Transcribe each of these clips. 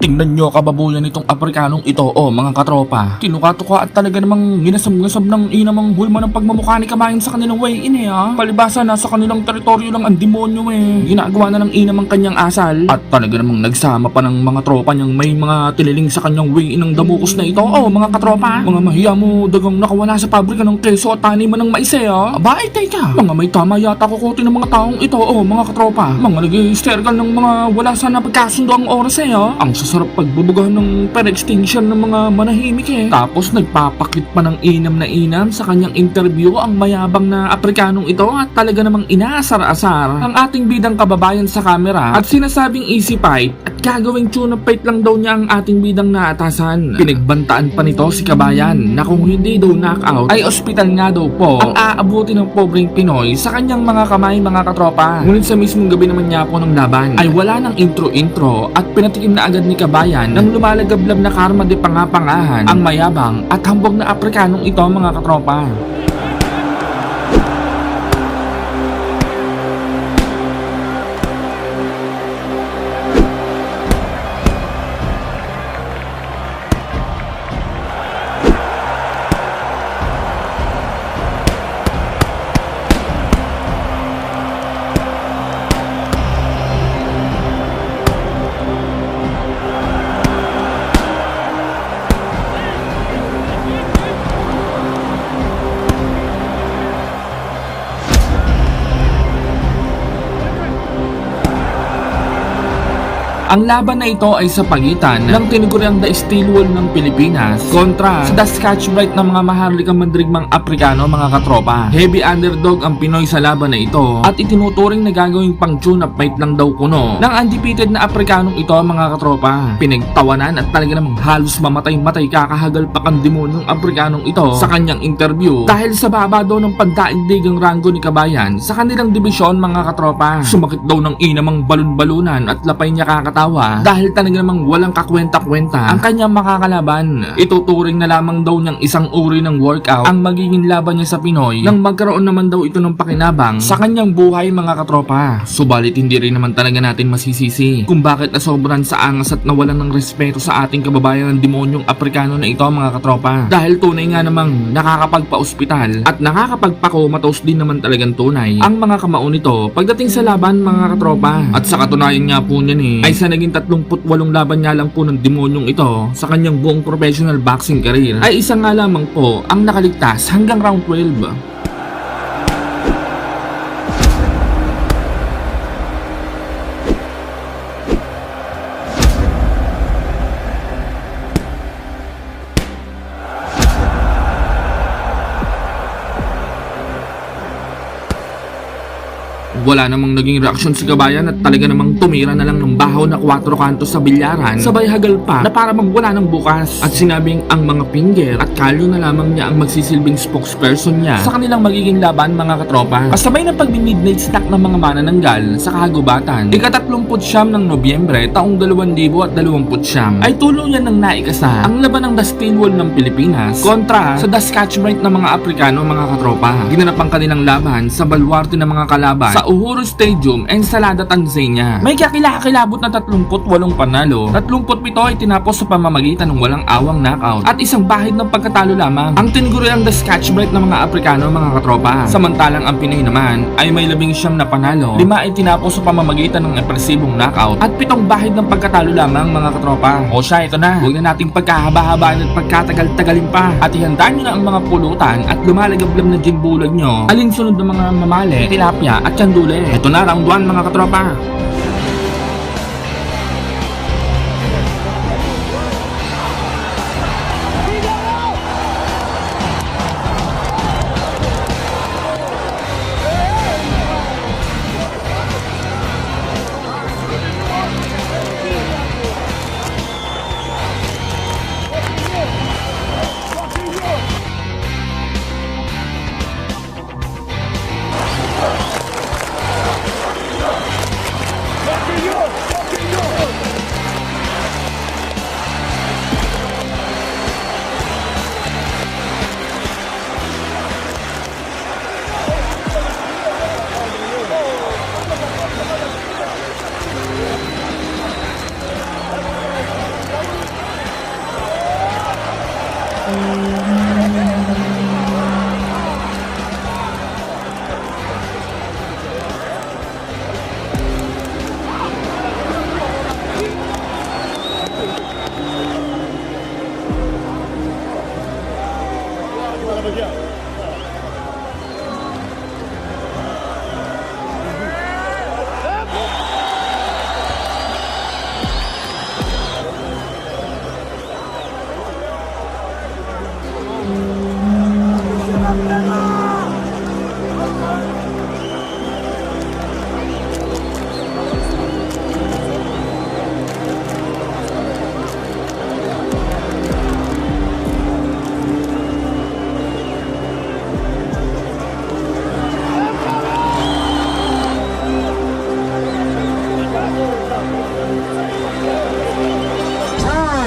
Tingnan nyo kababuyan itong Afrikanong ito, mga katropa. Tinuka-tuka at talaga namang ginasam-gasam ng inamang hulma ng pagmamukha ni Kabayan sa kanilang way in Palibasa nasa kanilang teritoryo lang ang demonyo Ginagawa na ng inamang kanyang asal. At talaga namang nagsama pa ng mga tropa niyang may mga tiniling sa kanyang way in ng damukos na ito, mga katropa. Mga mahiya mo, dagang nakawala sa pabrika ng keso at taniman ng mais Aba, ay teka. Mga may tama yata kukutin ng mga taong ito, mga katropa. Mga nag-hysterical ng mga wala sana pagkasundo ang oras Ang sasarap pagbubugahan ng per-extinction ng mga manahimik Tapos nagpapakit pa ng inam na inam sa kanyang interview ang mayabang na Afrikanong ito at talaga namang inaasar-asar ang ating bidang kababayan sa kamera at sinasabing easy fight at gagawing tune-up fight lang daw niya ang ating bidang naatasan. Pinagbantaan pa nito si Kabayan na kung hindi daw knockout ay ospital nga daw po ang aabuti ng pobreng Pinoy sa kanyang mga kamay, mga katropa. Ngunit sa mismong gabi naman niya po ng laban ay wala ng intro-intro at pinatikim na agad ni Kabayan ng lumalagablab na karma de pangapangahan ang mayabang at hambog na Afrikanong ito, mga katropa. Ang laban na ito ay sa pagitan ng tinuguriang The Steel Wall ng Pilipinas kontra sa The Scotch-Brite ng mga maharlikang mandirigmang Afrikano, mga katropa. Heavy underdog ang Pinoy sa laban na ito at itinuturing na gagawing pang tune-up fight lang daw kuno ng undefeated na Afrikanong ito, mga katropa. Pinagtawanan at talaga namang halos mamatay-matay kakahagalpak ang demonyong Afrikanong ito sa kanyang interview dahil sa baba daw ng pagdaigdigang ranggo ni Kabayan sa kanilang dibisyon, mga katropa. Sumakit daw ng inamang balon-balunan at lapay niya kakatawa dahil talaga namang walang kakwenta-kwenta ang kanyang makakalaban. Ituturing na lamang daw niyang isang uri ng workout ang magiging laban niya sa Pinoy nang magkaroon naman daw ito ng pakinabang sa kanyang buhay, mga katropa. Subalit hindi rin naman talaga natin masisisi kung bakit nasobran sa angas at nawalan ng respeto sa ating kababayan ng demonyong Afrikano na ito, mga katropa. Dahil tunay nga namang nakakapagpa-ospital at nakakapagpa-comatose din naman talagang tunay ang mga kamao nito pagdating sa laban, mga katropa. At sa katunayan nga po niyan ay sa naging 38 laban nga lang po ng demonyong ito sa kanyang buong professional boxing career ay isa nga lamang po ang nakaligtas hanggang round 12. Wala namang naging reaksyon si Kabayan at talaga namang tumira na lang ng bahaw na 4 kanto sa bilyaran sabay hagal pa na para bang wala ng bukas at sinabing ang mga finger at kalyo na lamang niya ang magsisilbing spokesperson niya sa kanilang magiging laban, mga katropa. Kasabay ng pagbi-midnight snack ng mga manananggal sa kahagubatan, ika-39 ng Nobyembre taong 2029 ay tuluyan ng naikasa ang laban ng The Steel Wall ng Pilipinas kontra sa The Scotch-Brite ng mga Afrikano, mga katropa. Ginanap ang kanilang laban sa balwarte ng mga kalaban sa Uhuru Stadium, Ensalada, Tanzania. May kakilakilabot na 38 panalo, 37 ay tinapos sa pamamagitan ng walang awang knockout at isang bahid ng pagkatalo lamang. Ang tinuguriang The Scotch-Brite ng mga Afrikano, mga katropa. Samantalang ang Pinoy naman ay may 19 na panalo, 5 ay tinapos sa pamamagitan ng impresibong knockout at 7 bahid ng pagkatalo lamang, mga katropa. O siya, ito na. Huwag na nating pagkahaba-habaan at pagkatagal-tagalin pa at ihanda nyo na ang mga pulutan at lumalagablab na gin bulag nyo. Alinsunod ng mga mamali, tilapia at chandula. Ito na, round 1, mga katropa.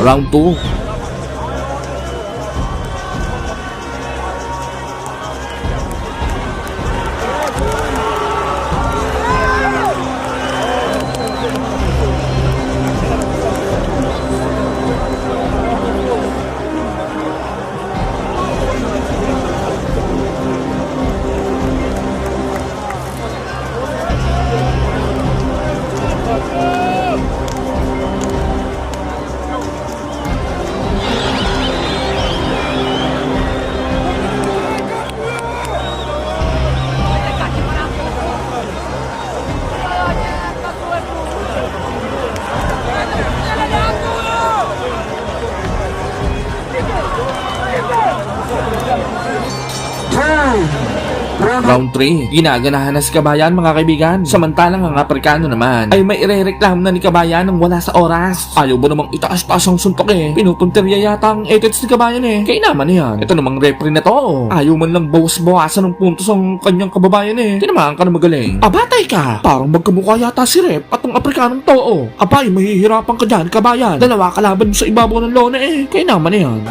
Round 2. Round 3. Ginaganahan na si Kabayan, mga kaibigan. Samantalang ang Aprikano naman ay may irereklamo na ni Kabayan nang wala sa oras. Ayaw ba namang itaas-taas ang suntok eh. Pinupuntirya yata ang edits ni Kabayan eh. Kaya naman yan. Ito namang referee na to. Ayaw man lang bawas-bawasan ng puntos ang kanyang kababayan eh. Tinamaan ka na magaling. Abatay ka. Parang magkamukha yata si Rep at ang Aprikanong to. Abay, mahihirapan ka dyan, Kabayan. Dalawa kalaban mo sa ibabaw ng lona eh. Kaya naman yan.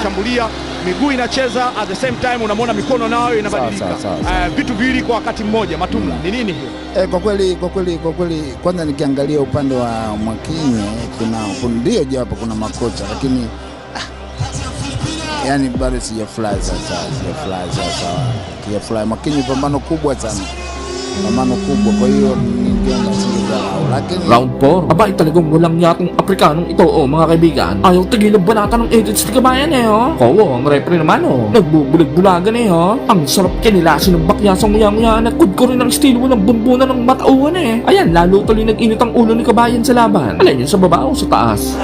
Shambulia, miguu inacheza, at the same time unamwona mikono nayo inabadilika. Vitu viwili kwa wakati mmoja. Matumla, ni nini hiyo? Kwa kweli kwanza nikiangalia upande wa Mwakinyo ndio jawapo kuna makocha, lakini yani bado sijafurahi sasa. Mwakinyo pambano kubwa sana. Kwa hiyo huenda asingedharau, lakini Round 4. Aba, talagang walang yatong Aprikanong ito, mga kaibigan. Ayaw tigilang banata ng edits ni kabayan Oo, ang referee naman nagbubulag-bulagan Ang sarap kinilasin ng bakyasang nguya-nguya. Nagkud ko rin ang estilo ng bunbunan ng matauhan Ayan, lalo tuloy nag-init ang ulo ni kabayan sa laban. Alin yun, sa baba o sa taas?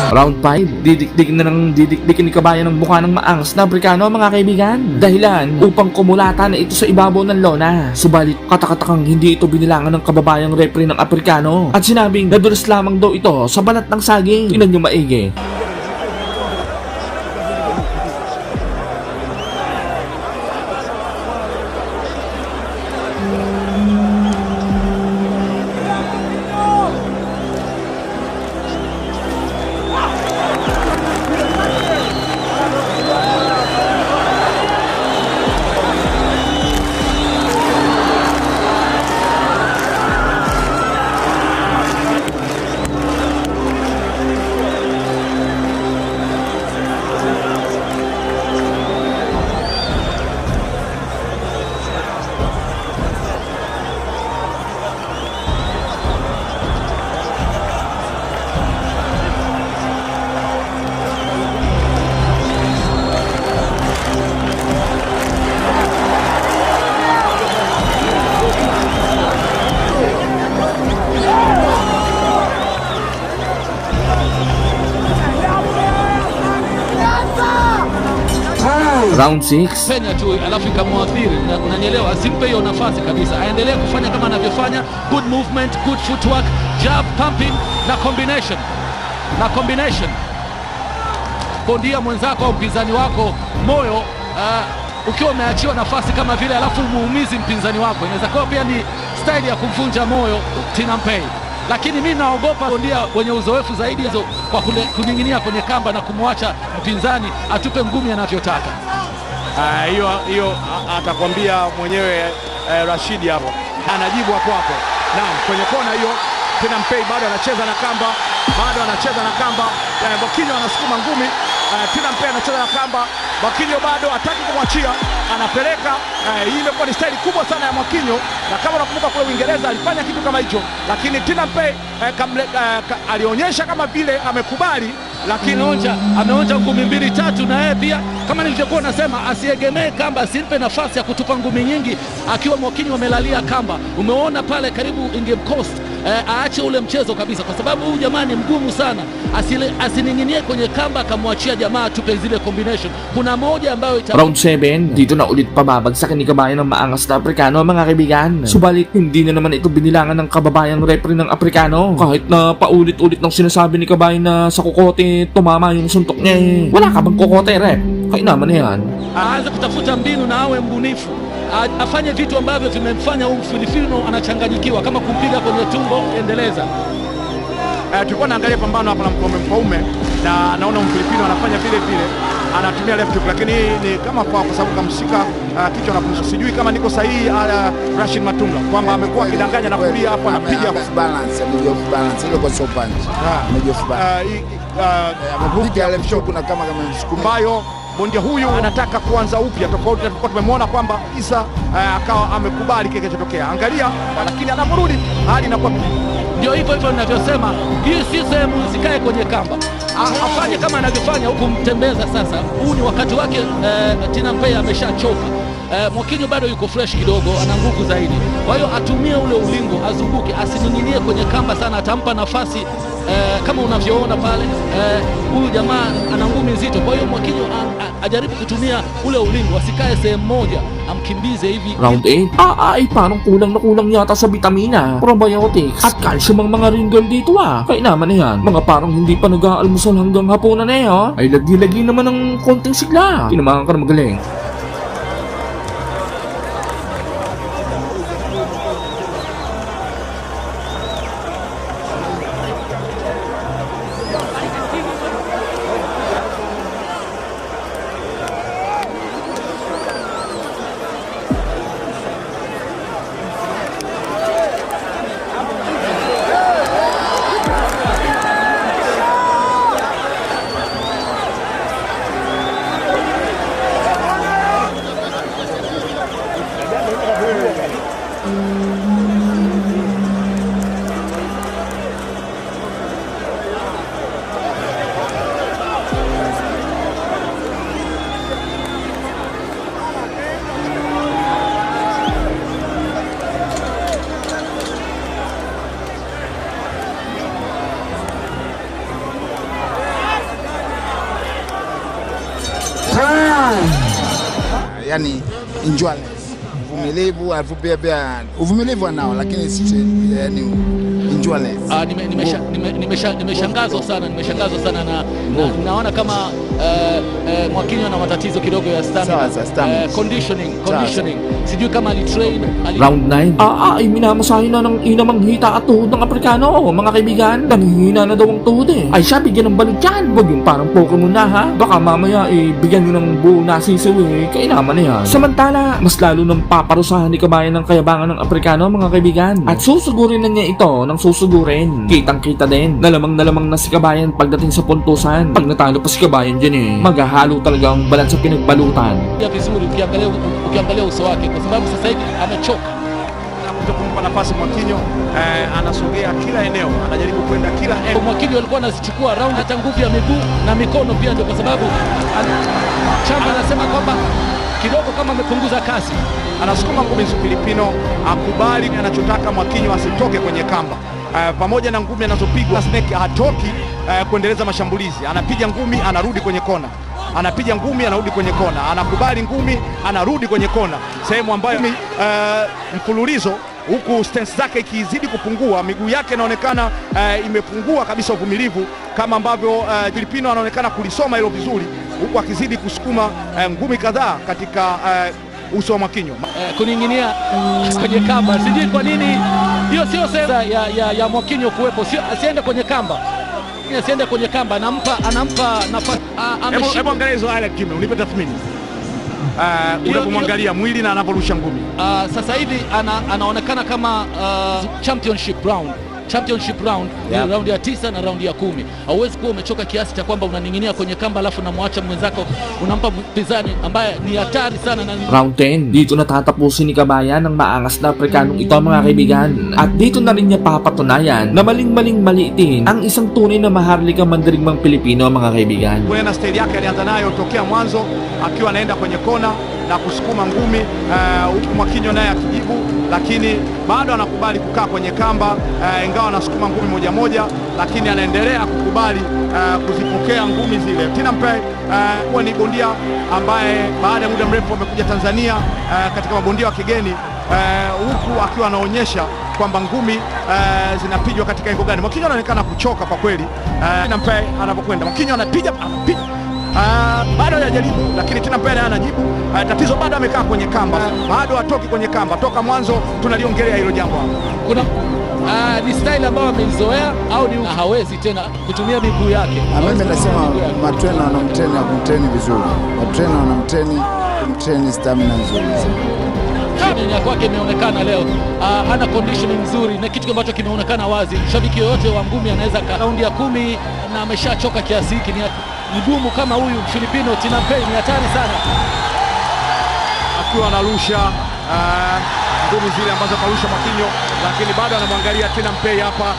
Round 5, didikdikin na ng didikdikin ni kabayan ng mukha ng maangas na Aprikano, mga kaibigan. Dahilan upang kumulata na ito sa ibabaw ng lona. Subalit katakatakang hindi ito binilangan ng kababayang referee ng Aprikano at sinabing nadulas lamang daw ito sa balat ng saging. Tingnan nyo maigi. Round 6. Penya tu alafu ikamwathiri, unanielewa, asimpe hiyo nafasi kabisa, aendelee kufanya kama anavyofanya. Good movement, good footwork, jab, pumping na combination. Bondia mwenzako au mpinzani wako moyo ukiwa umeachiwa nafasi kama vile, alafu muumizi mpinzani wako, inaweza kuwa pia ni style ya kumvunja moyo Tinampay. Lakini mimi naogopa bondia wenye uzoefu zaidi hizo kwa kuning'inia kwenye kamba na kumwacha mpinzani atupe ngumi anavyotaka. Hiyo atakwambia mwenyewe Rashidi hapo, anajibu hapo. Naam, kwenye kona hiyo Tinampay bado anacheza na kamba, Bokinyo anasukuma ngumi, Tinampay anacheza na kamba, Bokinyo bado hataki kumwachia, anapeleka. Hii imekuwa ni staili kubwa sana ya Mwakinyo, na kama unakumbuka kule Uingereza alifanya kitu kama hicho, lakini Tinampay alionyesha kama vile amekubali, lakini ameonja ngumi 2-3, na yeye pia kama nilivyokuwa nasema, asiegemee kamba, asimpe nafasi ya kutupa ngumi nyingi akiwa Mwakinyo amelalia kamba. Umeona pale karibu ingemcost aache ule mchezo kabisa, kwa sababu huyu jamaa ni mgumu sana. Asining'inie kwenye kamba akamwachia jamaa atupe zile combination. Kuna moja ambayo Round 7, dito na ulit pababagsakin ni kabayan ng maangas na Aprikano, mga kaibigan. Subalit hindi na naman ito binilangan ng kababayang referee ng Aprikano. Kahit na paulit-ulit ng sinasabi ni kabayan na sa kukote tumama yung suntok niya. Wala ka bang kukote, rep? Kaya naman yan. Aanze kutafuta mbinu na awe mbunifu, afanye vitu ambavyo vimemfanya huyu Filipino anachanganyikiwa, kama kumpiga kwenye tumbo. Endeleza. Tulikuwa naangalia pambano hapa la Mfaume. na naona Mfilipino anafanya vile vile, anatumia left hook, lakini ni kama kwa sababu kamshika kichwa na kumshika. Sijui kama niko sahihi Rashid Matunga kwamba amekuwa akidanganya na kulia hapo, anapiga balance, ile kwa sopa nje, amepiga left hook na kama msukuma ambayo bondia huyu anataka kuanza upya, tofauti na tulikuwa tumemwona kwamba Isa akawa amekubali kile kilichotokea. Angalia, lakini anaporudi hali inakuwa ndio hivyo ninavyosema, hii si sehemu isikae kwenye kamba, afanye kama anavyofanya huku mtembeza. Sasa huu ni wakati wake. Tina Mpei ameshachoka. Mwakinyo bado yuko fresh kidogo, ana nguvu zaidi, kwa hiyo atumie ule ulingo, azunguke, asining'inie kwenye kamba sana, atampa nafasi. Kama unavyoona pale, huyu jamaa ana ngumi nzito, kwa hiyo Mwakinyo ajaribu kutumia ule ulingo, asikae sehemu moja, amkimbize hivi. Round 8. Ay, parang kulang na kulang yata sa vitamina, probiotics, at calcium ang mga ringgol dito Kaya naman na yan, mga parang hindi pa nag-aalmusal hanggang hapunan ay lagi-lagi naman ng konting sigla. Kinamahan ka na magaling. Yani endurance, uvumilivu, uvumilivu anao, lakini si yani endurance. Nimeshangazwa sana na naona kama Mwakinyo ana matatizo kidogo ya stamina. Conditioning. Sijui kama alitrain. Round 9. Ay minamasahin na ng inamang hita at tuhod ng Aprikano, mga kaibigan. Nanghihina na daw ang tuhod Ay siya, bigyan ng balik yan. Huwag yung parang Pokemon na Baka mamaya bigyan nyo ng buo na sisiw Kaya naman na yan. Samantala, mas lalo nang paparusahan ni Kabayan ng kayabangan ng Aprikano, mga kaibigan. At susugurin na niya ito ng susugurin. Kitang-kita din. Nalamang na si Kabayan pagdating sa puntusan. Pag natalo pa si Kabayan dyan maghahalo talaga ang balat sa pinagbalutan. Vizuri ukiangalia uso wake kwa sababu sasa hivi amechoka. Anakuja kumpa nafasi Mwakinyo, anasogea kila eneo, anajaribu kwenda kila eneo. Mwakinyo alikuwa anazichukua round hata nguvu ya miguu na mikono pia, ndio kwa sababu Chamba anasema kwamba kidogo kama amepunguza kasi. Anasukuma ngumi Filipino, akubali anachotaka Mwakinyo asitoke kwenye kamba. Pamoja na ngumi anazopigwa, Snake hatoki kuendeleza mashambulizi. Anapiga ngumi, anarudi kwenye kona. Anapiga ngumi, anarudi kwenye kona. Anakubali ngumi, anarudi kwenye kona. Sehemu ambayo mfululizo, huku stance zake ikizidi kupungua, miguu yake inaonekana imepungua kabisa uvumilivu, kama ambavyo Filipino anaonekana kulisoma hilo vizuri, huku akizidi kusukuma ngumi kadhaa katika uso wa Mwakinyo. Kuning'inia kwenye kamba, sijui kwa nini hiyo sio sehemu ya Mwakinyo kuwepo, sio asiende kwenye kamba. Asiende kwenye kamba, anampa nafasi. Hebu angalia hizo highlight Jimmy, unipe tathmini. Unapomwangalia mwili na anaporusha ngumi. Sasa hivi anaonekana kama championship round. Ni round ya 9 na round ya 10. Hauwezi kuwa umechoka kiasi cha kwamba unaning'inia kwenye kamba alafu unamwacha mwenzako, unampa mpinzani ambaye ni hatari sana na Round 10. Dito natatapusin ni Kabayan ng maangas na Aprikanong ito, mga kaibigan. At dito na rin niya papatunayan na maling maliitin ang isang tunay na maharlikang mandirigmang Pilipino, mga kaibigan. Kuna style yake alianza nayo tokea mwanzo, akiwa anaenda kwenye kona na kusukuma ngumi, huku Mwakinyo naye akijibu, lakini bado anakubali kukaa kwenye kamba, ingawa anasukuma ngumi moja, lakini anaendelea kukubali kuzipokea ngumi zile. Tina Mpei huwa ni bondia ambaye baada ya muda mrefu amekuja Tanzania katika mabondia wa kigeni, huku akiwa anaonyesha kwamba ngumi zinapigwa katika engo gani. Mwakinyo anaonekana kuchoka kwa kweli. Tina Mpei anapokwenda, Mwakinyo anapiga bado hajajaribu, lakini Tina Mpei anajibu, Tatizo bado amekaa kwenye kamba, bado hatoki kwenye kamba. Toka mwanzo tunaliongelea hilo jambo hapo. Kuna ni style ambayo ameizoea au ni hawezi tena kutumia miguu yake. Mimi nasema matrena wanamteni kumteni vizuri, matrena wanamteni kumteni stamina nzuri. Training ya kwake imeonekana leo, ana conditioning nzuri na kitu ambacho kimeonekana wazi. Shabiki yoyote wa ngumi anaweza raundi ya 10 na ameshachoka kiasi hiki. Ni gumu kama huyu Filipino Tinampei, ni hatari sana akiwa anarusha ngumi zile ambazo karusha Mwakinyo, lakini bado anamwangalia Tinampei hapa.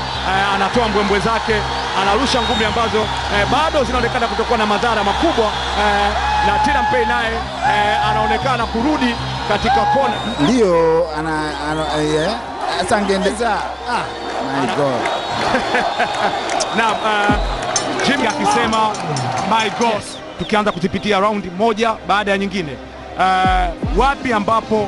Anatoa mbwembwe zake, anarusha ngumi ambazo bado zinaonekana kutokuwa na madhara makubwa, na Tinampei naye anaonekana kurudi katika kona. Ndio sasa angeendeza my God. Na Jimmy akisema my God, tukianza kuzipitia raundi moja baada ya nyingine. Wapi ambapo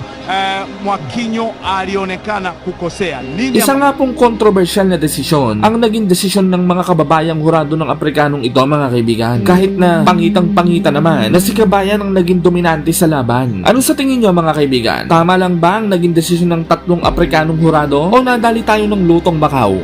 Mwakinyo alionekana kukosea? Isa nga pong controversial na desisyon ang naging desisyon ng mga kababayang hurado ng Aprikanong ito, mga kaibigan. Kahit na pangitang-pangita naman na si Kabayan ang naging dominante sa laban. Ano sa tingin nyo, mga kaibigan? Tama lang ba ang naging desisyon ng tatlong Aprikanong hurado o nadali tayo ng lutong bakaw?